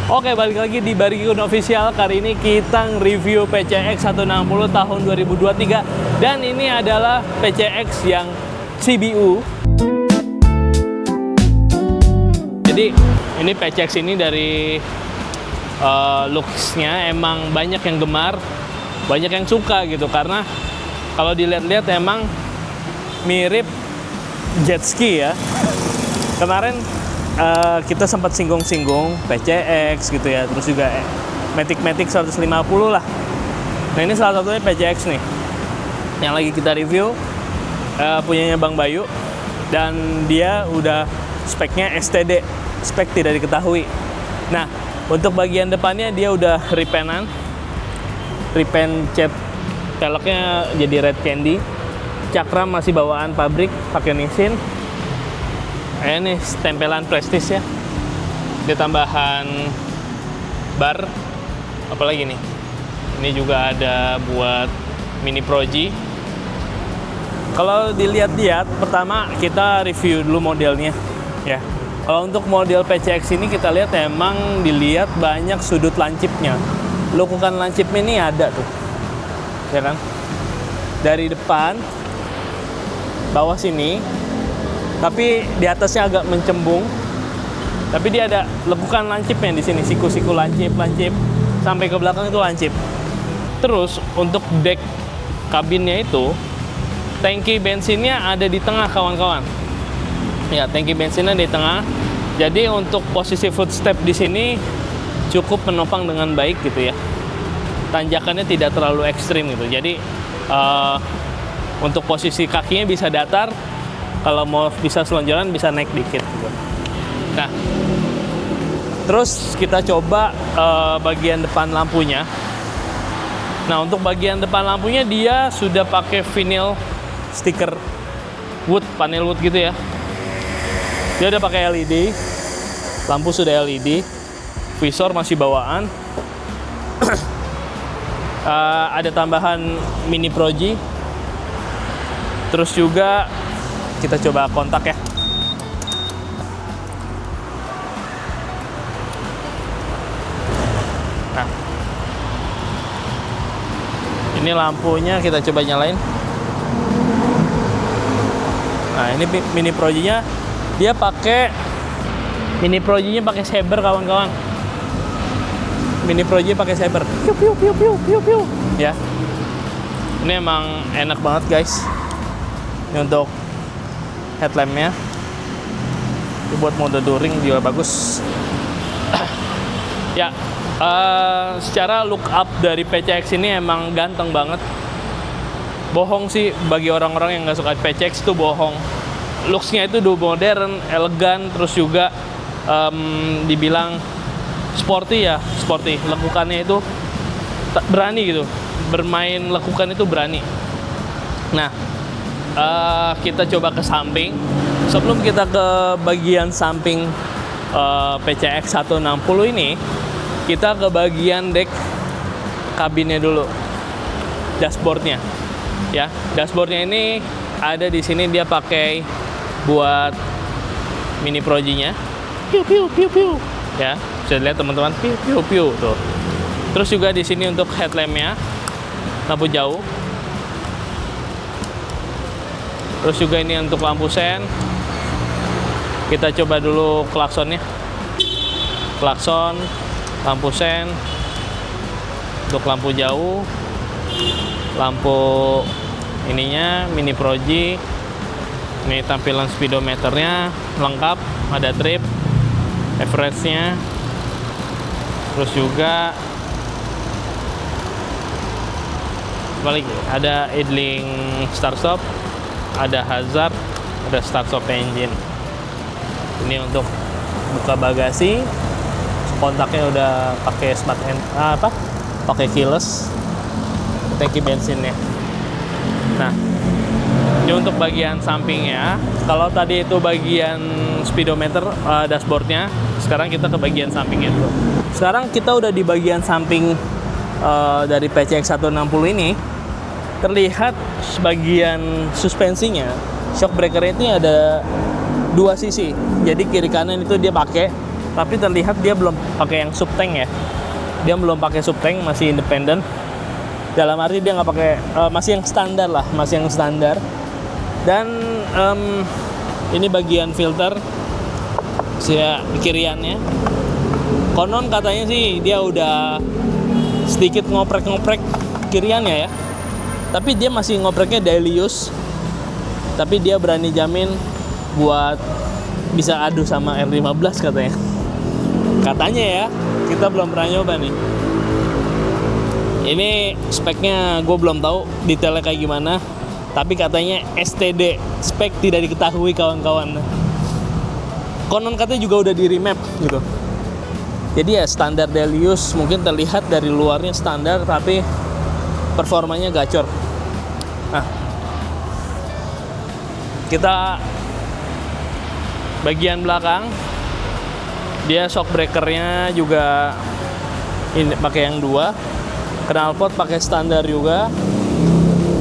Oke, balik lagi di Barikun Official. Kali ini kita nge-review PCX 160 tahun 2023. Dan ini adalah PCX yang CBU. Jadi ini PCX ini dari looks-nya emang banyak yang gemar, banyak yang suka gitu. Karena kalau dilihat-lihat emang mirip jet ski ya. Kemarin kita sempat singgung-singgung PCX gitu ya, terus juga Matic 150 lah. Nah ini salah satunya PCX nih yang lagi kita review, punyanya Bang Bayu, dan dia udah speknya STD, spek tidak diketahui. Nah untuk bagian depannya dia udah repaint cat peleknya jadi red candy, cakram masih bawaan pabrik pakai Nissin. Ini tempelan Prestige ya, dia tambahan bar, apalagi nih, ini juga ada buat Mini Pro G. Kalau dilihat-lihat, pertama kita review dulu modelnya ya. Kalau untuk model PCX ini kita lihat emang dilihat banyak sudut lancipnya, lekukan lancipnya ini ada tuh ya kan, dari depan bawah sini, tapi di atasnya agak mencembung. Tapi dia ada lekukan lancipnya di sini, siku-siku lancip sampai ke belakang itu lancip. Terus untuk deck kabinnya itu, tangki bensinnya ada di tengah kawan-kawan. Ya, tangki bensinnya di tengah. Jadi untuk posisi footstep di sini cukup menopang dengan baik gitu ya. Tanjakannya tidak terlalu ekstrim gitu. Jadi untuk posisi kakinya bisa datar. Kalau mau bisa selonjoran bisa naik dikit gitu. Nah, terus kita coba bagian depan lampunya. Nah, untuk bagian depan lampunya dia sudah pakai vinyl stiker wood, panel wood gitu ya. Dia udah pakai LED, lampu sudah LED, visor masih bawaan. Ada tambahan Mini Pro G. Terus juga kita coba kontak ya. Nah, ini lampunya kita coba nyalain. Nah, ini Mini Pro G-nya dia pakai pakai saber kawan-kawan. Mini Pro G pakai saber. Piu. Ya. Ini emang enak banget guys. Ini untuk headlampnya, buat mode touring juga bagus. Ya, secara look up dari PCX ini emang ganteng banget. Bohong sih bagi orang-orang yang nggak suka PCX itu bohong. Looksnya itu modern, elegan, terus juga dibilang sporty ya, sporty. Lekukannya itu berani gitu, bermain lekukan itu berani. Nah, kita coba ke samping. Sebelum kita ke bagian samping PCX 160 ini, kita ke bagian deck kabinnya dulu, dashboardnya. Ya, dashboardnya ini ada di sini, dia pakai buat Mini Pro G-nya. Piu. Ya, bisa lihat teman-teman, piu tuh. Terus juga di sini untuk headlampnya, lampu jauh. Terus juga ini untuk lampu sen. Kita coba dulu klaksonnya. Klakson, lampu sen. Untuk lampu jauh, lampu ininya Mini Pro G. Ini tampilan speedometernya lengkap, ada trip, average-nya. Terus juga balik ada idling start stop, ada hazard, ada start stop engine. Ini untuk buka bagasi, kontaknya udah pakai pakai keyless, tangki bensinnya. Nah, ini untuk bagian sampingnya. Kalau tadi itu bagian speedometer, dashboardnya, sekarang kita ke bagian sampingnya dulu. Sekarang kita udah di bagian samping dari PCX 160 ini. Terlihat bagian suspensinya, shock breaker ini ada dua sisi. Jadi kiri kanan itu dia pakai tapi terlihat dia belum pakai yang subtank ya. Dia belum pakai subtank, masih independen. Dalam arti dia nggak pakai, masih yang standar lah, masih yang standar. Dan ini bagian filter kiriannya. Konon katanya sih dia udah sedikit ngoprek-ngoprek kiriannya ya. Tapi dia masih ngopreknya daily use. Tapi dia berani jamin buat bisa adu sama R15 katanya. Katanya ya, kita belum pernah nyoba nih. Ini speknya gue belum tahu detailnya kayak gimana. Tapi katanya STD, spek tidak diketahui kawan-kawan. Konon katanya juga udah di remap gitu. Jadi ya standar daily use, mungkin terlihat dari luarnya standar tapi performanya gacor. Nah, kita bagian belakang, dia shock breakernya juga ini pakai yang 2, knalpot pakai standar juga,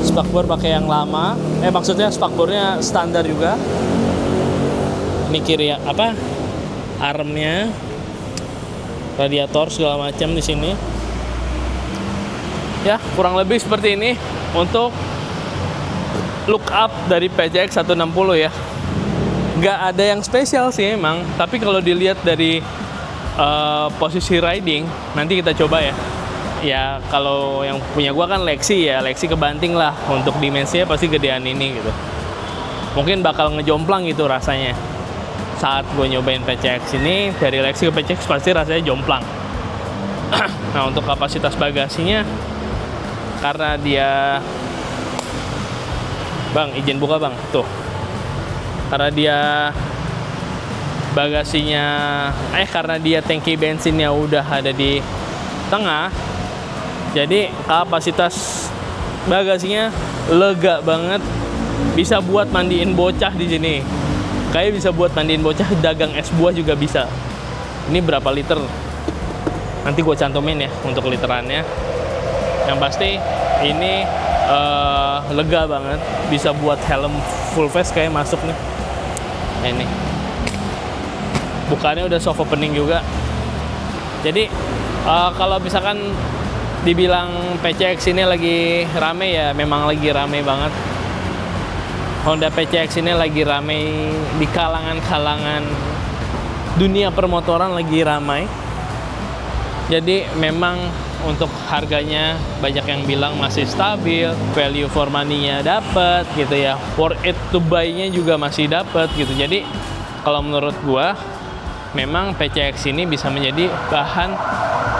spakbor pakai yang lama, maksudnya spakbornya standar juga. Ini kiri apa? Armnya, radiator segala macam di sini. Ya, kurang lebih seperti ini untuk look up dari PCX 160 ya. Nggak ada yang spesial sih emang, tapi kalau dilihat dari posisi riding, nanti kita coba ya. Ya kalau yang punya gua kan Lexi ya, Lexi kebanting lah, untuk dimensinya pasti gedean ini gitu. Mungkin bakal ngejomplang gitu rasanya. Saat gue nyobain PCX ini, dari Lexi ke PCX pasti rasanya jomplang. Nah untuk kapasitas bagasinya, karena dia, bang izin buka bang, tuh. Karena dia bagasinya, karena dia tangki bensinnya udah ada di tengah, jadi kapasitas bagasinya lega banget, bisa buat mandiin bocah di sini. Kayak bisa buat mandiin bocah, dagang es buah juga bisa. Ini berapa liter? Nanti gue cantumin ya untuk literannya. Yang pasti ini lega banget, bisa buat helm full face kayak masuk nih. Ini bukannya udah soft opening juga. Jadi kalau misalkan dibilang PCX ini lagi rame ya, memang lagi rame banget. Honda PCX ini lagi rame di kalangan dunia permotoran, lagi ramai. Jadi memang untuk harganya banyak yang bilang masih stabil, value for money-nya dapat gitu ya, worth it to buy-nya juga masih dapat gitu. Jadi kalau menurut gua memang PCX ini bisa menjadi bahan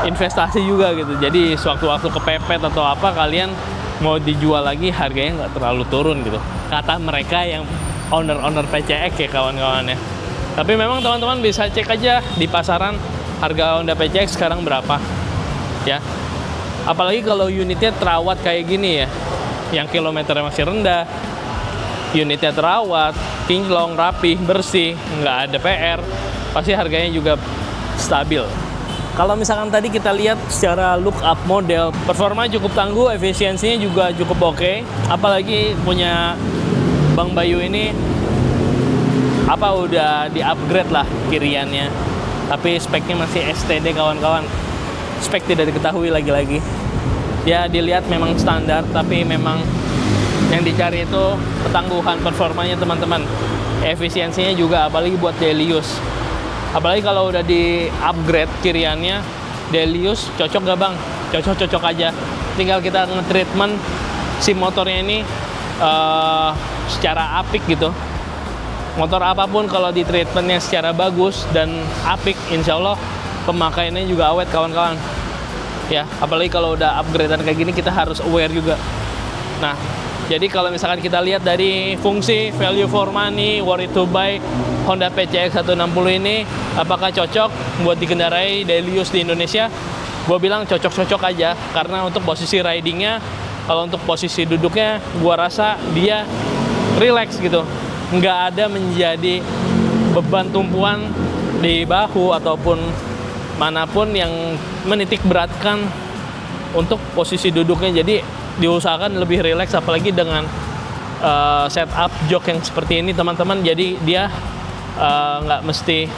investasi juga gitu. Jadi sewaktu-waktu kepepet atau apa, kalian mau dijual lagi harganya nggak terlalu turun gitu, kata mereka yang owner PCX ya kawan-kawan ya. Tapi memang teman-teman bisa cek aja di pasaran harga Honda PCX sekarang berapa ya. Apalagi kalau unitnya terawat kayak gini ya, yang kilometernya masih rendah, unitnya terawat, kinclong, rapi, bersih, nggak ada PR, pasti harganya juga stabil. Kalau misalkan tadi kita lihat secara look up model, performa cukup tangguh, efisiensinya juga cukup oke. Apalagi punya Bang Bayu ini udah di upgrade lah kiriannya. Tapi speknya masih STD kawan-kawan. Spek tidak diketahui lagi-lagi. Ya dilihat memang standar, tapi memang yang dicari itu ketangguhan performanya teman-teman. Efisiensinya juga, apalagi buat daily use. Apalagi kalau udah di upgrade kiriannya, daily use cocok gak bang? Cocok aja. Tinggal kita nge-treatment si motornya ini secara apik gitu. Motor apapun kalau di treatmentnya secara bagus dan apik, insya Allah pemakaiannya juga awet kawan-kawan. Ya, apalagi kalau udah upgradean kayak gini, kita harus aware juga. Nah, jadi kalau misalkan kita lihat dari fungsi, value for money, worth it to buy, Honda PCX 160 ini apakah cocok buat dikendarai daily use di Indonesia? Gue bilang cocok-cocok aja, karena untuk posisi ridingnya, kalau untuk posisi duduknya, gue rasa dia relax gitu, nggak ada menjadi beban tumpuan di bahu ataupun manapun yang menitik beratkan untuk posisi duduknya. Jadi diusahakan lebih relax, apalagi dengan setup jok yang seperti ini teman-teman. Jadi dia nggak mesti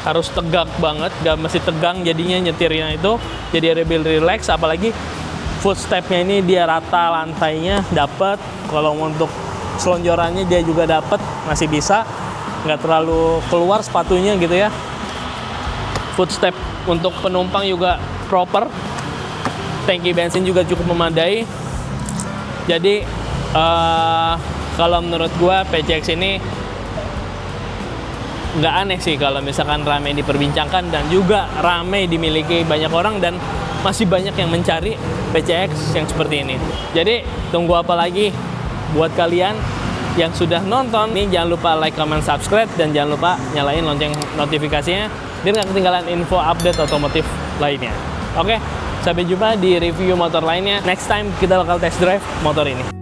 harus tegak banget, gak mesti tegang jadinya nyetirnya itu, jadi lebih relax. Apalagi footstepnya ini dia rata, lantainya dapet. Kalau untuk selonjorannya dia juga dapet, masih bisa, nggak terlalu keluar sepatunya gitu ya. Footstep untuk penumpang juga proper, tangki bensin juga cukup memadai. Jadi kalau menurut gua PCX ini nggak aneh sih kalau misalkan ramai diperbincangkan dan juga ramai dimiliki banyak orang, dan masih banyak yang mencari PCX yang seperti ini. Jadi tunggu apa lagi buat kalian yang sudah nonton nih, jangan lupa like, comment, subscribe, dan jangan lupa nyalain lonceng notifikasinya biar nggak ketinggalan info update otomotif lainnya. Oke, sampai jumpa di review motor lainnya. Next time kita bakal test drive motor ini.